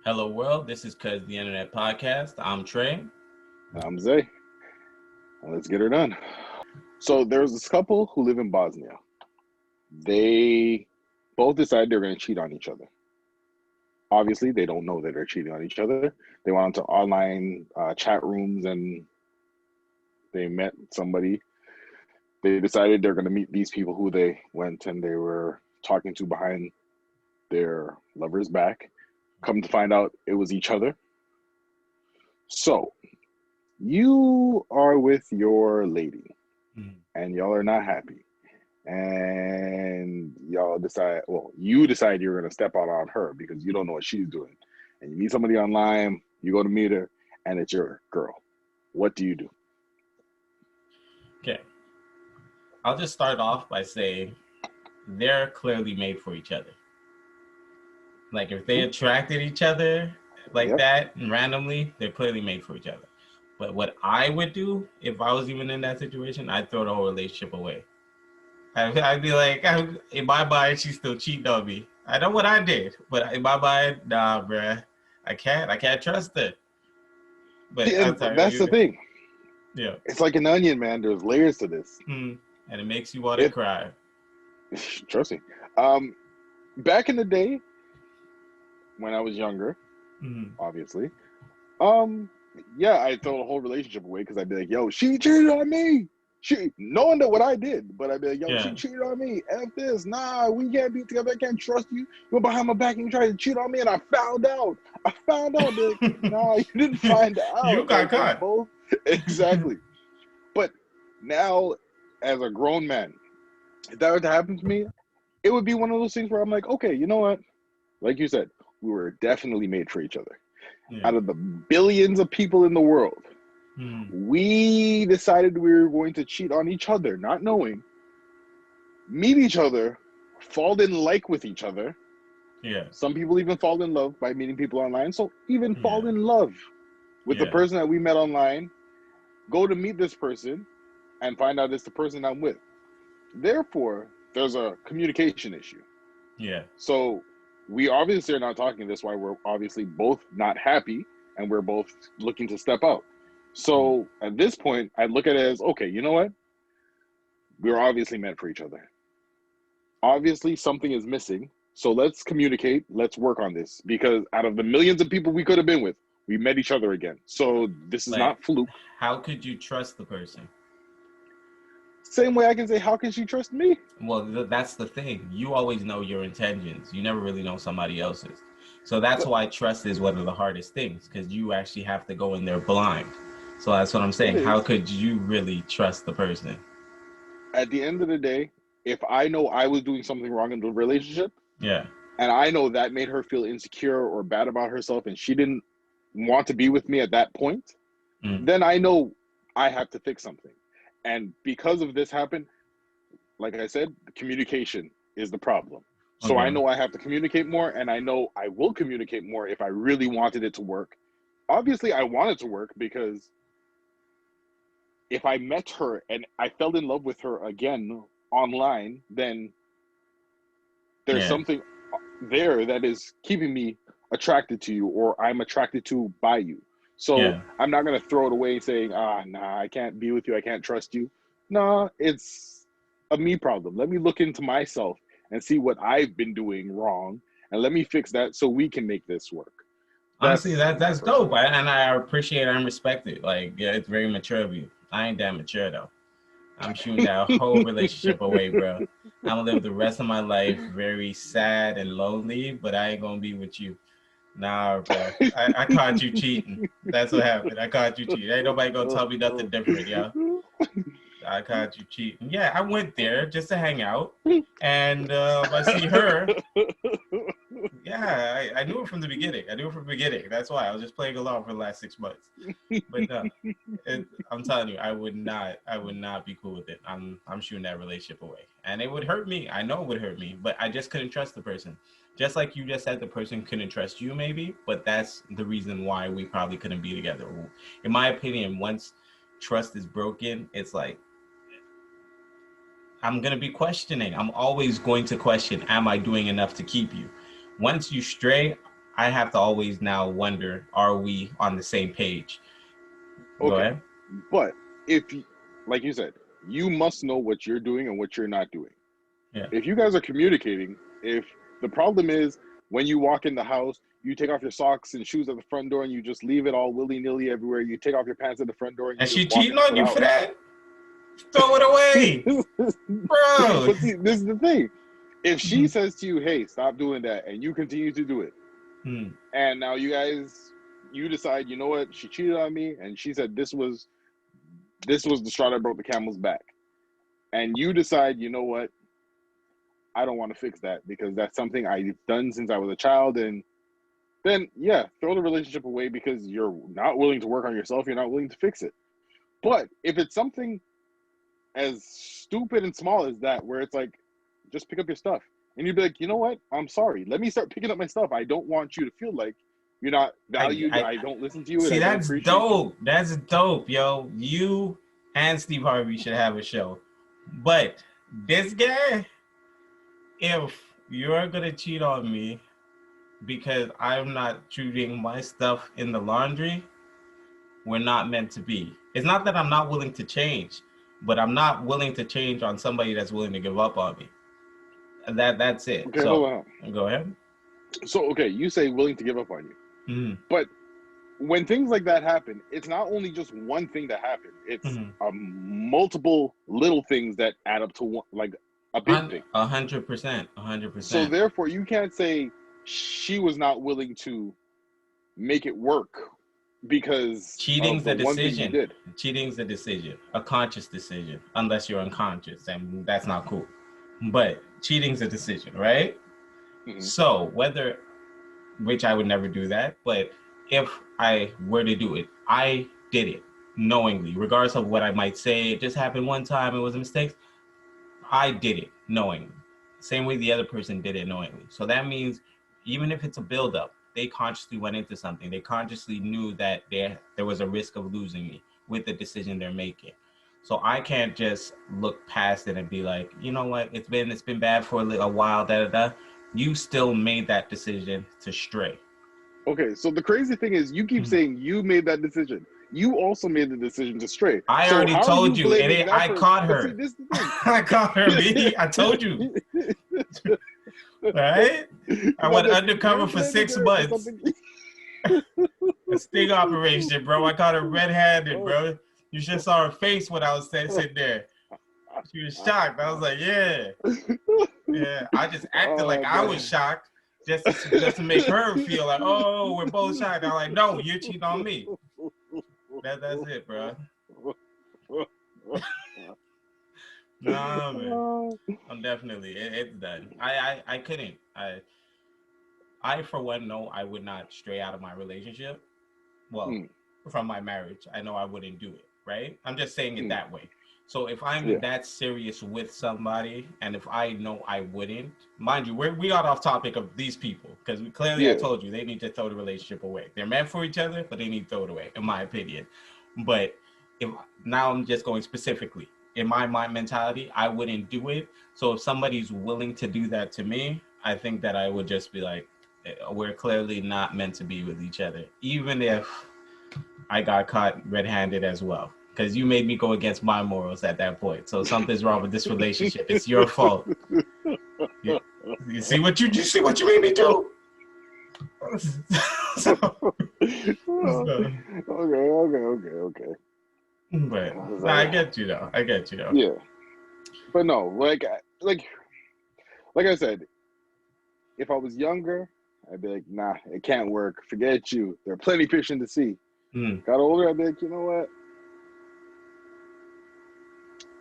Hello world, this is CuzTheInternet podcast. I'm Trey. I'm Zay. Let's get her done. So there's this couple who live in Bosnia. They both decide they're going to cheat on each other. Obviously, they don't know that they're cheating on each other. They went onto online chat rooms and they met somebody. They decided they're going to meet these people who they went and they were talking to behind their lover's back. Come to find out it was each other. So you are with your lady and y'all are not happy. And y'all decide, well, you decide you're going to step out on her because you don't know what she's doing. And you meet somebody online, you go to meet her, and it's your girl. What do you do? Okay. I'll just start off by saying they're clearly made for each other. Like if they attracted each other like that and randomly, they're clearly made for each other. But what I would do if I was even in that situation, I'd throw the whole relationship away. I'd be like, in my mind, she's still cheating on me. I know what I did, but in my mind, nah, bruh, I can't trust her. But Yeah, that's the thing. Yeah, it's like an onion, man. There's layers to this, and it makes you want to cry. Trust me. Back in the day, when I was younger, obviously, yeah, I'd throw the whole relationship away because I'd be like, yo, she cheated on me. She knowing that what I did, but I'd be like, yo, she cheated on me. F this. Nah, we can't be together. I can't trust you. You went behind my back and you tried to cheat on me, and I found out. Like, nah, you didn't find out. You got caught. Both. Exactly. But now, as a grown man, if that were to happen to me, it would be one of those things where I'm like, okay, you know what? Like you said, we were definitely made for each other. Yeah. Out of the billions of people in the world, we decided we were going to cheat on each other, not knowing, meet each other, fall in like with each other. Yeah. Some people even fall in love by meeting people online. So even fall in love with the person that we met online, go to meet this person and find out it's the person I'm with. Therefore, there's a communication issue. Yeah. So we obviously are not talking. That's why we're obviously both not happy and we're both looking to step out. So at this point, I look at it as, okay, you know what? We're obviously meant for each other. Obviously, something is missing. So let's communicate. Let's work on this. Because out of the millions of people we could have been with, we met each other again. So this is not fluke. How could you trust the person? Same way I can say, how can she trust me? Well, that's the thing. You always know your intentions. You never really know somebody else's. So that's why trust is one of the hardest things, because you actually have to go in there blind. So that's what I'm saying. How could you really trust the person? At the end of the day, if I know I was doing something wrong in the relationship, and I know that made her feel insecure or bad about herself and she didn't want to be with me at that point, then I know I have to fix something. And because of this happened, like I said, the communication is the problem. So I know I have to communicate more, and I know I will communicate more if I really wanted it to work. Obviously, I want it to work because if I met her and I fell in love with her again online, then there's something there that is keeping me attracted to you, or I'm attracted to by you. So I'm not going to throw it away saying, nah, I can't be with you. I can't trust you. Nah, it's a me problem. Let me look into myself and see what I've been doing wrong. And let me fix that so we can make this work. Honestly, that's dope. And I appreciate and respect it. Like, yeah, it's very mature of you. I ain't that mature, though. I'm shooting that whole relationship away, bro. I'm going to live the rest of my life very sad and lonely, but I ain't going to be with you. Nah, bro. I caught you cheating. That's what happened. I caught you cheating. Ain't nobody gonna tell me nothing different, yo. I caught you cheating. Yeah, I went there just to hang out, and I see her. Yeah, I knew her from the beginning. That's why I was just playing along for the last 6 months. But no, I'm telling you, I would not be cool with it. I'm shooting that relationship away, and it would hurt me. I know it would hurt me, but I just couldn't trust the person. Just like you just said, the person couldn't trust you, maybe, but that's the reason why we probably couldn't be together. In my opinion, once trust is broken, it's like, I'm going to be questioning. I'm always going to question, am I doing enough to keep you? Once you stray, I have to always now wonder, are we on the same page? Go ahead. But if, like you said, you must know what you're doing and what you're not doing. Yeah. If you guys are communicating, if the problem is when you walk in the house, you take off your socks and shoes at the front door and you just leave it all willy-nilly everywhere. You take off your pants at the front door and she just walk cheating on you house. for that? Throw it away, bro. But see, this is the thing. If she says to you, "Hey, stop doing that," and you continue to do it, and now you decide, you know what, she cheated on me, and she said this was the straw that broke the camel's back, and you decide, you know what, I don't want to fix that because that's something I've done since I was a child, and then yeah, throw the relationship away because you're not willing to work on yourself, you're not willing to fix it. But if it's something as stupid and small as that, where it's like, just pick up your stuff, and you'd be like, you know what, I'm sorry, let me start picking up my stuff. I don't want you to feel like you're not valued. I don't listen to you. See, that's dope. That's dope, yo. You and Steve Harvey should have a show. But this guy, if you're gonna cheat on me because I'm not shooting my stuff in the laundry, we're not meant to be. It's not that I'm not willing to change, but I'm not willing to change on somebody that's willing to give up on me. That's it. Okay, so hold on. Go ahead. So okay, you say willing to give up on you, but when things like that happen, it's not only just one thing that happened. It's multiple little things that add up to one, like a big thing. 100%, 100%. So therefore, you can't say she was not willing to make it work because cheating's the decision. One cheating's the decision, a conscious decision, unless you're unconscious, and that's not cool. But cheating's a decision, right? So whether, which I would never do that, but if I were to do it, I did it knowingly, regardless of what I might say. It just happened one time, it was a mistake. I did it knowingly. Same way the other person did it knowingly. So that means even if it's a buildup, they consciously went into something. They consciously knew that there was a risk of losing me with the decision they're making. So I can't just look past it and be like, you know what, it's been bad for a while, You still made that decision to stray. Okay, so the crazy thing is, you keep saying you made that decision. You also made the decision to stray. I already told you. I caught her. See, this is the thing. I caught her, B. I told you. Right? I went undercover for 6 months. A sting operation, bro. I caught her red-handed, bro. You just saw her face when I was sitting there. She was shocked. I was like, yeah. Yeah. I just acted like I was shocked just to make her feel like, oh, we're both shocked. I'm like, no, you're cheating on me. That's it, bro. Nah, man. I'm definitely, it's done. I couldn't. I, for one, know I would not stray out of my relationship. Well, from my marriage, I know I wouldn't do it, right? I'm just saying it that way. So if I'm that serious with somebody, and if I know I wouldn't, mind you, we got off topic of these people, because clearly I told you they need to throw the relationship away. They're meant for each other, but they need to throw it away, in my opinion. But now I'm just going specifically. In my mentality, I wouldn't do it. So if somebody's willing to do that to me, I think that I would just be like, we're clearly not meant to be with each other, even if I got caught red-handed as well. Because you made me go against my morals at that point. So something's wrong with this relationship. It's your fault. You see what you made me do? Okay. But I get you though. Yeah. But no, like I said, if I was younger, I'd be like, nah, it can't work. Forget you. There are plenty of fish in the sea. Got older, I'd be like, you know what?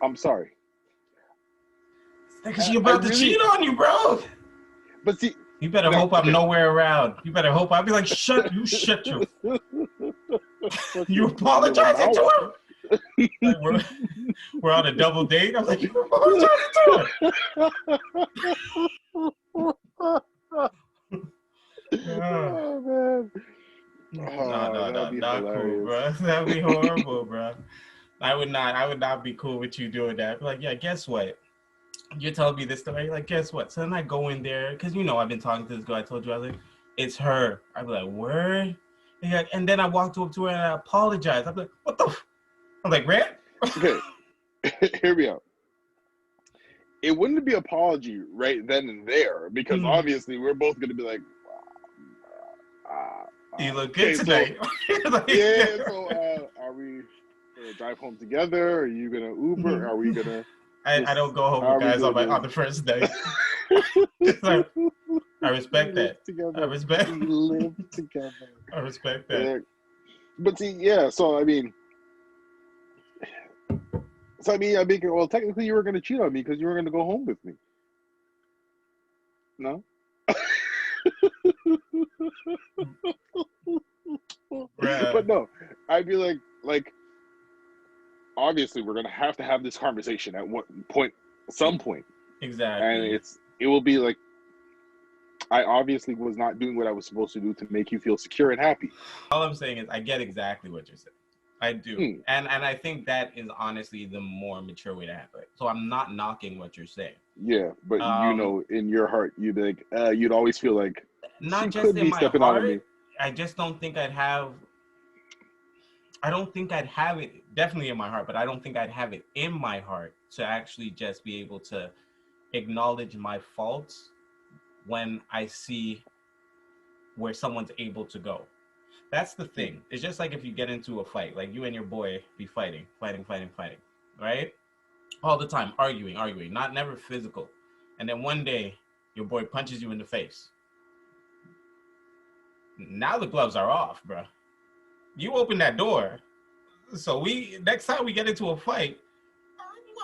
I'm sorry. Because she's about to cheat on you, bro. But see, you better hope I'm nowhere around. You better hope I'll be like, shut your. You apologizing to her? Like we're on a double date. I'm like, you apologizing to her? Oh man. No, not cool, bro. That'd be horrible, bro. I would not be cool with you doing that. I'd be like, yeah, guess what? You're telling me this story. Like, guess what? So then I go in there, because I've been talking to this girl. I told you, I was like, it's her. I'd be like, word? And then I walked up to her and I apologized. I'm like, what the? I'm like, Rand? Okay, hear me out. It wouldn't be an apology right then and there because obviously we're both going to be like, you look good tonight. So, like, yeah, so are we going to drive home together? Are you going to Uber? Are we going to... I don't go home with guys on the first day. Like, I respect that. Together. I respect. We live together. I respect that. But see, yeah. So I mean, well, technically, you were going to cheat on me because you were going to go home with me. No. But no, I'd be like. Obviously, we're going to have this conversation at some point. Exactly. And it will be like, I obviously was not doing what I was supposed to do to make you feel secure and happy. All I'm saying is I get exactly what you're saying. I do. And I think that is honestly the more mature way to handle it. So I'm not knocking what you're saying. Yeah, but in your heart, you'd be like, you'd always feel like not just in my heart. I just don't think I'd have it definitely in my heart, but I don't think I'd have it in my heart to actually just be able to acknowledge my faults when I see where someone's able to go. That's the thing. It's just like if you get into a fight, like you and your boy be fighting, right? All the time, arguing, never physical. And then one day, your boy punches you in the face. Now the gloves are off, bro. You open that door. So next time we get into a fight,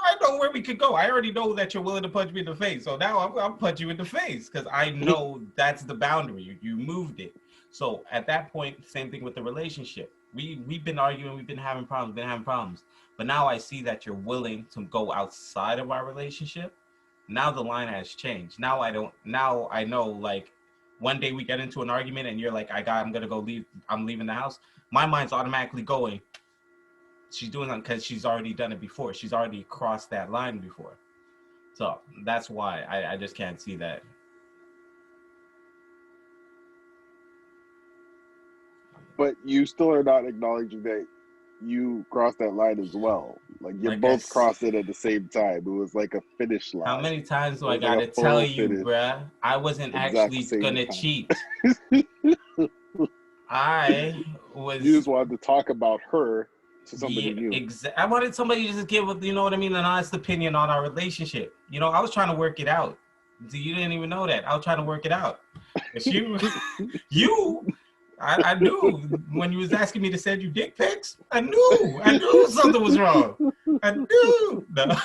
I know where we could go. I already know that you're willing to punch me in the face. So now I'll punch you in the face because I know that's the boundary. You moved it. So at that point, same thing with the relationship. We've been arguing, we've been having problems. But now I see that you're willing to go outside of our relationship. Now the line has changed. Now I know, like, one day we get into an argument and you're like, I'm gonna go leave. I'm leaving the house. My mind's automatically going, she's doing that because she's already done it before. She's already crossed that line before. So that's why I just can't see that. But you still are not acknowledging that you crossed that line as well. Like you both crossed it at the same time. It was like a finish line. How many times do I gotta tell you, bruh? I wasn't actually gonna cheat. I was. You just wanted to talk about her to somebody new. I wanted somebody to just give, you know what I mean, an honest opinion on our relationship. You know, I was trying to work it out. You didn't even know that. I was trying to work it out. But I knew when you was asking me to send you dick pics. I knew something was wrong. I knew. No.